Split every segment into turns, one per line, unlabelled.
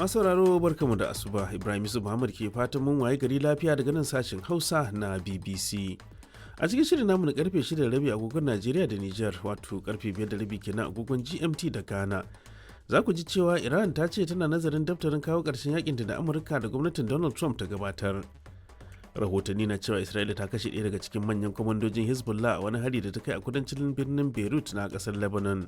Masu sauraro barkamu da asuba, Ibrahim Yusuf Muhammad ke fatan mun waye gari lafiya daga nan sashen Hausa na BBC. A cikin shirin namu na karfe 6:30 agogon Najeriya da Nijar, wato karfe 5:30 kenan agogon GMT da Ghana. Za ku ji cewa Iran ta ce tana nazarin daftarin kawo ƙarshen yakinta da Amurka da gwamnatin Donald Trump ta gabatar. Rahotanni na cewa Isra'ila ta kashe ɗaya daga cikin manyan kwamandojin Hezbollah a wani hari da ta kai a kudancin birnin Beirut na ƙasar Lebanon.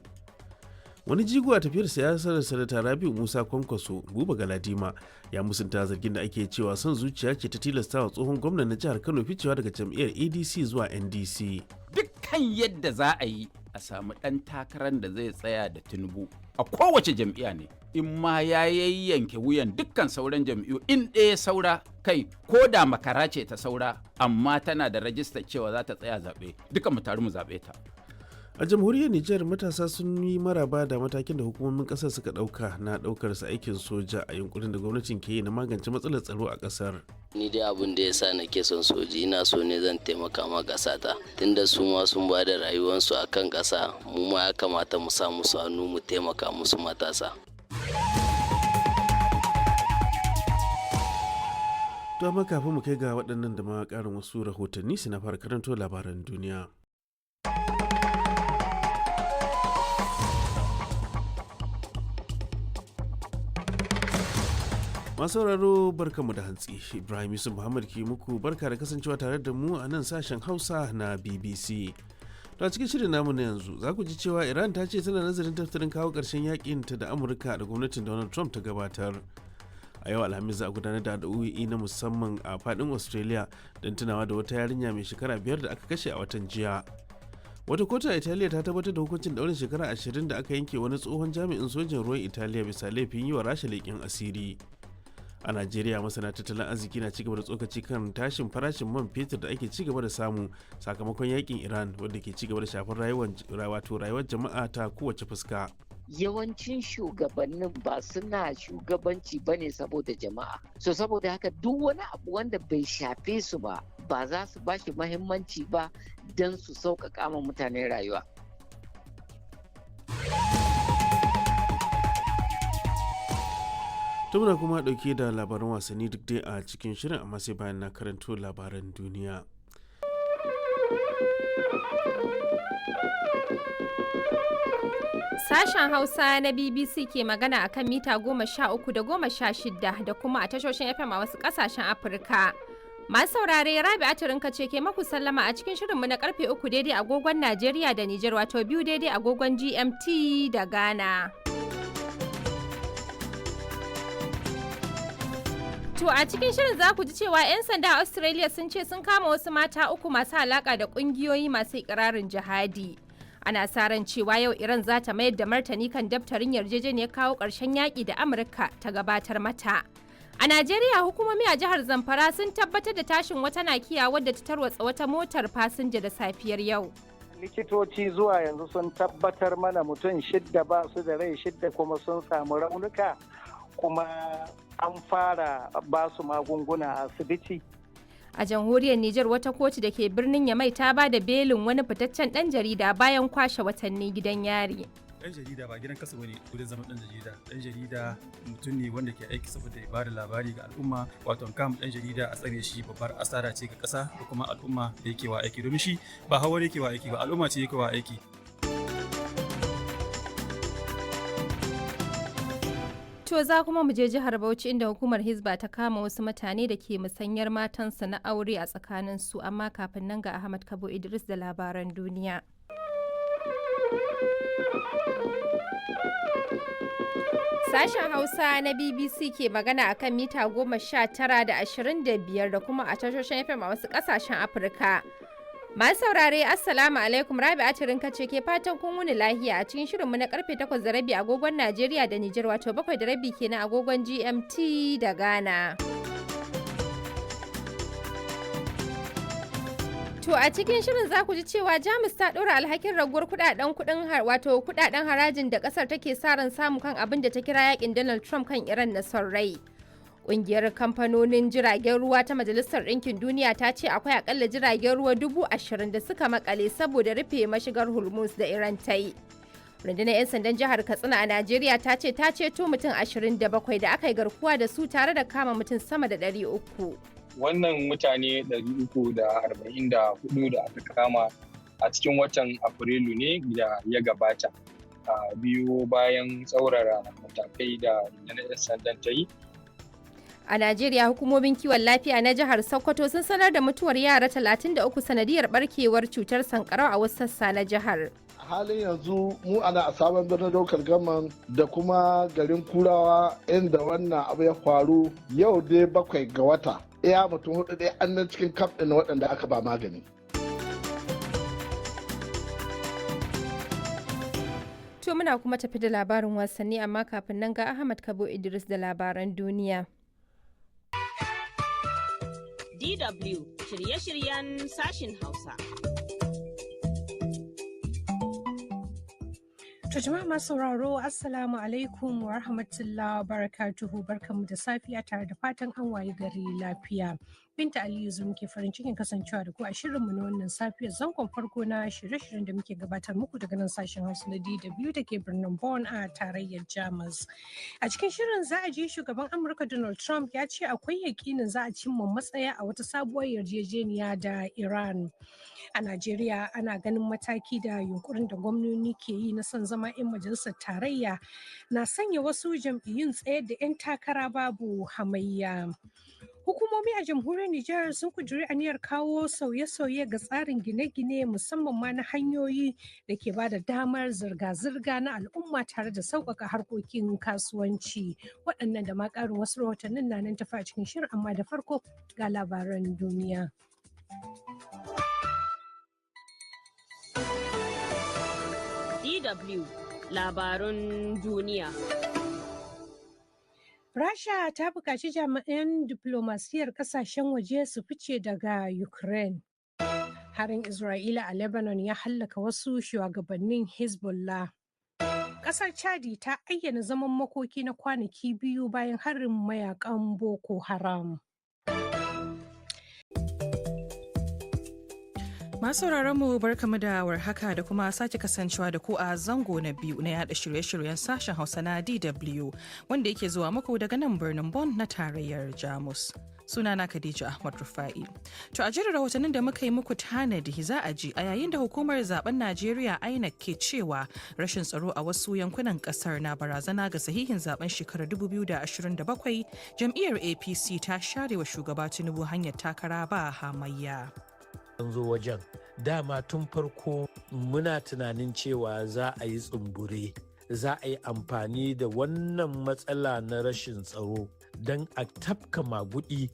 Wani jigo a tafiyar siyasar Sanata Rabiu Musa Kwankwaso, Buba Galadima, ya musunta zargin da ake cewa son zuciya ce ta tilasta wa tsohon gwamnan na jihar Kano ficewa daga jam'iyyar ADC zuwa NDC.
Dukkan yadda za a yi a samu ɗan takarar da zai tsaya da Tinubu a kowace jam'iyya ne, in ma ya yayyanke wuyan dukkan sauran jam'iyyu in ɗaya saura kai ko da makara ce ta saura amma tana da rajistar cewa za ta tsaya zaɓe, duka mu taru mu zaɓe ta.
A jamhuriyar Nijar matasa sun yi maraba da matakin da hukumomin kasar suka dauka na daukar su aikin soja a yunkurin da gwamnatin ke yi na magance matsalar tsaro a kasar.
Ni dai abin da ya sa nake son soji, ina so ne zan taimaka ma ƙasata, tunda su ma sun ba da rayuwarsu a kan ƙasa, mu ma ya kamata mu sa musu hannu mu taimaka musu matasa.
To amma kafin mu kai ga waɗannan da ma ƙarin wasu rahotanni su na fara karanto labaran duniya. Masu sauraro barkamu da hantsi, Ibrahim Yusuf Muhammad ke muku barka da kasancewa tare da mu a nan sashen Hausa na BBC. To a cikin shirin namu na yanzu za ku ji cewa Iran ta ce tana nazarin daftarin kawo ƙarshen yakin ta da Amurka da gwamnatin Donald Trump ta gabatar. A yau Alhamis za a gudanar da addu'o'i na musamman a faɗin Australia don tunawa da wata yarinya mai shekara 5 da aka kashe a watan jiya. Wata kotu a Italiya ta tabbatar da hukuncin ɗaurin shekara 20 da aka yanke wani tsohon jami'in sojin ruwan Italiya bisa laifin yi wa Rasha leƙen asiri. A Najeriya masana tattalin arziki na cigaba da tsokaci kan tashin farashin man fetur da ake cigaba da samu sakamakon yakin Iran wanda ke cigaba da shafar rayuwar jama'a ta kowace fuska.
Yawancin shugabannin ba suna shugabanci ba ne saboda jama'a. So saboda haka duk wani abu wanda bai shafe su ba za su ba shi muhimmanci ba don su sauƙaƙa ma mutane rayuwa.
Muna kuma dauke da labaran wasanni duk dai a cikin shirin, amma sai bayan na karanto labaran duniya.
Sashen Hausa na BBC ke magana akan mita 13 da 16 da kuma a tashoshin FM a wasu kasashen Afirka. Masu saurare Rabi'a Turinka ce ke maku sallama a cikin shirinmu na karfe 3 daidai agogon Najeriya da Nijar, wato 2 daidai agogon GMT da Ghana. To a cikin shirin za ku ji cewa 'yan sanda a Australia sun ce sun kama wasu mata 3 masu alaka da kungiyoyi masu ikirarin jihadi. Ana sa ran cewa yau Iran za ta mayar da martani kan daftarin yarjejeniyar kawo ƙarshen yaƙi da Amurka ta gabatar mata. A Najeriya hukumomi a jihar Zamfara sun tabbatar da tashin wata nakiya wadda ta tarwatsa wata motar fasinja da safiyar yau.
Likitoci zuwa yanzu sun tabbatar mana mutum 6 ba su da rai, 6 kuma sun samu raunuka, kuma an fara ba su magunguna a asibiti.
A jamhuriyar Nijar wata kotu da ke birnin Yamai ta ba da belin wani fitaccen ɗan jarida bayan kwashe watanni gidan yari.
Ɗan jarida ba gidan kasa bane wurin zama ɗan jarida. Ɗan jarida mutum ne wanda ke aiki saboda ya bada labari ga al'umma, wato kam ɗan jarida a tsare shi babbar asara ce ga ƙasa da kuma al'umma da yake wa aiki, domin shi ba hawa yake wa aiki ba, al'umma ce yake wa aiki.
To za kuma mu je jihar Bauchi inda hukumar Hizba ta kama wasu mutane da ke musanyar matansa na aure a tsakanin su, amma kafin nan ga Ahmad Kabo Idris da labaran duniya. Sashen Hausa na BBC ke magana akan mita 19 da 25 da kuma a tashoshin FM a wasu kasashen Afirka. Masu saurare Assalamu alaikum, Rabi'a Turinka ce ke fatan kun wuni lahiya a cikin shirinmu na karfe 8:30 agogon Najeriya da Nijar, wato 7:30 kenan agogon GMT da Ghana. To a cikin shirin za ku ji cewa Jamus ta ɗora alhakin raguwar kudaden harajin da ƙasar take sa ran samu kan abin da ta kira yakin Donald Trump kan Iran na son rai. Ƙungiyar kamfanonin jiragen ruwa ta Majalisar Ɗinkin Duniya ta ce akwai akalla jiragen ruwa 20,000 da suka makale saboda rufe mashigar Hormuz da Iran ta yi. Rundunar 'yan sandan jihar Katsina a Najeriya ta ce ta ceto mutum 27 da aka yi garkuwa da su tare da kama mutum sama da 300.
Wannan mutane 344 da aka kama a cikin watan Afrilu ne da ya gabata. Biyu bayan tsaurara matakai da rundunar 'yan sandan ta yi.
A Najeriya hukumomin kiwon lafiya na jihar Sokoto sun sanar da mutuwar yara 33 sanadiyar barkewar cutar sankarau a wasu sassa na jihar.
Halin yanzu mu ana a sabon birnin daukar gaman da kuma garin Kurawa inda wannan abu ya faru yau dai 7 ga wata. Iya mutum 4 dai an nan cikin kaf ɗin waɗanda aka ba magani.
To muna kuma tafi da labarin wasanni amma kafin nan ga Ahmad Kabo Idris da labaran duniya.
DW shirye-shiryen sashin Hausa. To jama'a masu sauraro Assalamu alaikum wa rahmatullahi wa barakatuhu, barkamu da safiya tare da fatan an waye gari lafiya. Binta Aliyu Zuma ke farin cikin kasancewa da ku a shirinmu na wannan safiyar zangon farko na shirye-shiryen da muke gabatar muku daga nan sashen Hausa na DW da ke birnin Bonn a tarayyar Jamus. A cikin shirin za a ji shugaban Amurka Donald Trump ya ce akwai yakinin za a cimma matsaya a wata sabuwar yarjejeniya da Iran. A Najeriya ana ganin mataki da yunkurin da gwamnoni ke yi na son zama 'yan majalisar tarayya na sanya wasu jam'iyyun tsayar da 'yan takara babu hamayya. Hukumomi a jamhuriyar Nijar sun kuduri aniyar kawo sauye-sauye ga tsarin gine-gine musamman ma na hanyoyi da ke ba da damar zirga-zirga na al'umma tare da sauƙaƙa harkokin kasuwanci. Waɗannan da ma ƙarin wasu rahotannin na nan tafi a cikin shirin, amma da farko ga labaran duniya.
DW labarun duniya.
Rasha ta buƙaci jami'an diflomasiyyar ƙasashen waje su fice daga Ukraine. Harin Isra'ila a Lebanon ya hallaka wasu shugabannin Hezbollah. Ƙasar Chadi ta ayyana zaman makoki na kwanaki 2 bayan harin mayakan Boko Haram.
Masu mu barkamu da warhaka da kuma sake kasancewa da ku a zango na biyu na yada shirye-shiryen sashen Hausa na DW wanda yake zuwa muku daga nan birnin Bonn na tarayyar Jamus. Sunana Khadija Ahmad Rufa'i. To a jirin rahotannin da muka yi muku tanadi za a ji a yayin da hukumar zaben Najeriya INEC ke cewa rashin tsaro a wasu yankunan kasar na barazana ga sahihin zaben shekarar 2027, jam'iyyar APC ta share wa shugaba Tinubu hanyar takara ba hamayya.
An zo wajen dama tun farko muna tunanin cewa za a yi tsumbure, za a yi amfani da wannan matsala na rashin tsaro don a tafka magudi.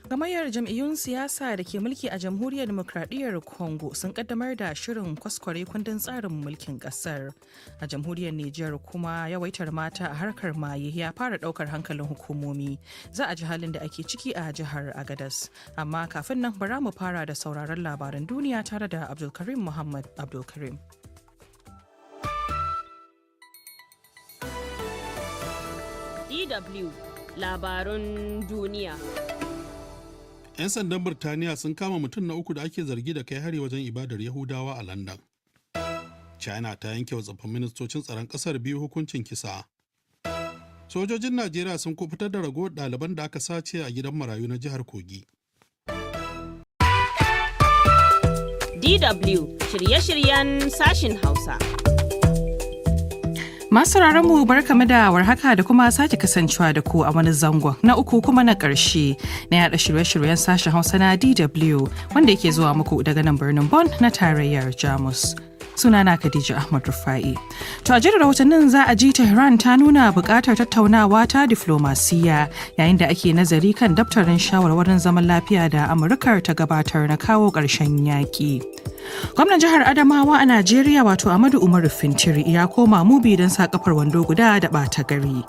Gamayyar jam'iyyun siyasa da ke mulki a jamhuriyar demokradiyyar Congo sun kaddamar da shirin kwaskware kundin tsarin mulkin kasar. A jamhuriyar Nijar kuma yawaitar mata a harkar maye ya fara daukar hankalin hukumomi. Za a ji halin da ake ciki a jihar Agadas. Amma kafin nan bara mu fara da sauraron labaran duniya tare da Abdulkarim Muhammad Abdulkarim.
DW labarun duniya.
'Yan sandan Birtaniya sun kama mutum na 3 da ake zargi da kai hari wajen ibadar Yahudawa a London. China ta yanke wa tsofaffin ministocin tsaron ƙasar 2 hukuncin kisa. Sojojin Najeriya sun kubutar da ragowar ɗaliban da aka sace a gidan marayu na jihar Kogi.
DW shirye-shiryen sashin Hausa.
Masu mu barkamu da warhaka da kuma sake kasancewa da ku a wani zangon na uku kuma na ƙarshe na yada shirye-shiryen sashen Hausa na DW wanda yake zuwa muku daga nan birnin Bonn na tarayyar Jamus. Sunana Khadija Ahmad Rufa'i. To a jirin rahotannin za a ji Tehran ta nuna buƙatar tattaunawa ta diflomasiyya yayin da ake nazari kan daftarin shawarwarin zaman lafiya da Amurkar ta gabatar na kawo ƙarshen yaƙi. Gwamnan jihar Adamawa a Najeriya wato Ahmadu Umaru Fintiri ya koma Mubi don sa kafar wando guda da ɓata gari.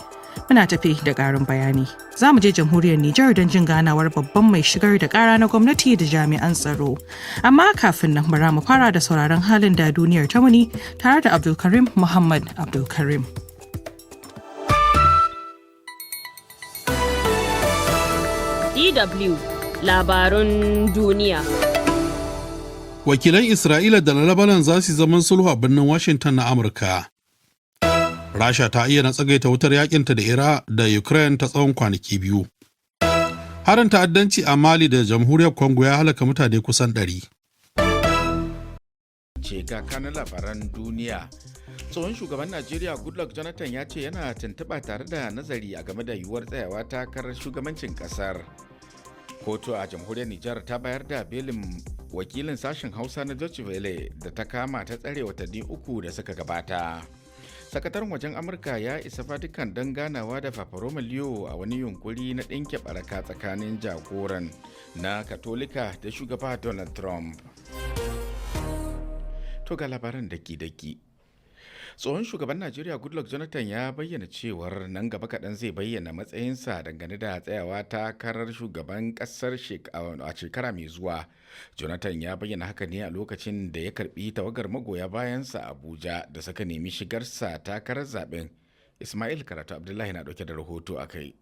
Muna tafi da ƙarin bayani. Za mu je jamhuriyar Nijar don jin ganawar babban mai shigar da ƙara na gwamnati da jami'an tsaro. Amma kafin nan bara mu fara da sauraron halin da duniyar ta wuni tare da Abdulkarim Muhammad Abdulkarim.
DW labarun duniya.
Wakilan Isra'ila da na Lebanon za su zaman sulhu a birnin Washington na Amurka. Rasha ta ayyana tsagaita wutar yakinta da Ukraine ta tsawon kwanaki 2. Harin ta'addanci a Mali da Jamhuriyar Congo ya halaka mutane kusan 100.
Ce ga kanin labaran duniya. Tsohon shugaban Najeriya Goodluck Jonathan ya ce yana tuntuɓa tare da nazari a game da yiwuwar tsayawa takarar shugabancin ƙasar. Kotu a jamhuriyar Nijar ta bayar da belin wakilin sashen Hausa na Deutsche Welle da ta kama ta tsare watanni 3 da suka gabata. Sakataren wajen Amurka ya isa Vatican don ganawa da Papa Roma Leo a wani yunkuri na ɗinke baraka tsakanin jagoran na Katolika da shugaba Donald Trump. To ga labaran daki-daki. Tsohon shugaban Najeriya Goodluck Jonathan ya bayyana cewar nan gaba kaɗan zai bayyana matsayinsa dangane da tsayawa takarar shugaban ƙasar a shekara mai zuwa. Jonathan ya bayyana haka ne a lokacin da ya karbi tawagar magoya bayansa a Abuja da suka nemi shigarsa takarar zaben. Ismail Karatu Abdullahi na ɗauke da rahoto a kai.